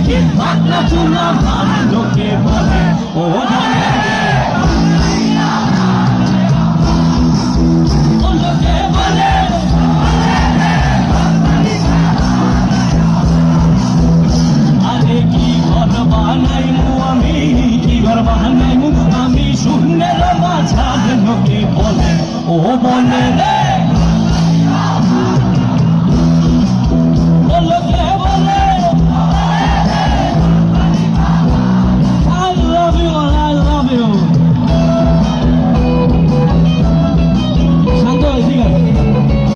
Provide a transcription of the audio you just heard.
পাতলা চুলা ভাত লোকে বলে ও জানে লোকে বলে আরে কি ঘর বানাইমু আমি কি ঘর বানাইমু আমি শূন্যের মাঝার লোকে বলে ও বলে রে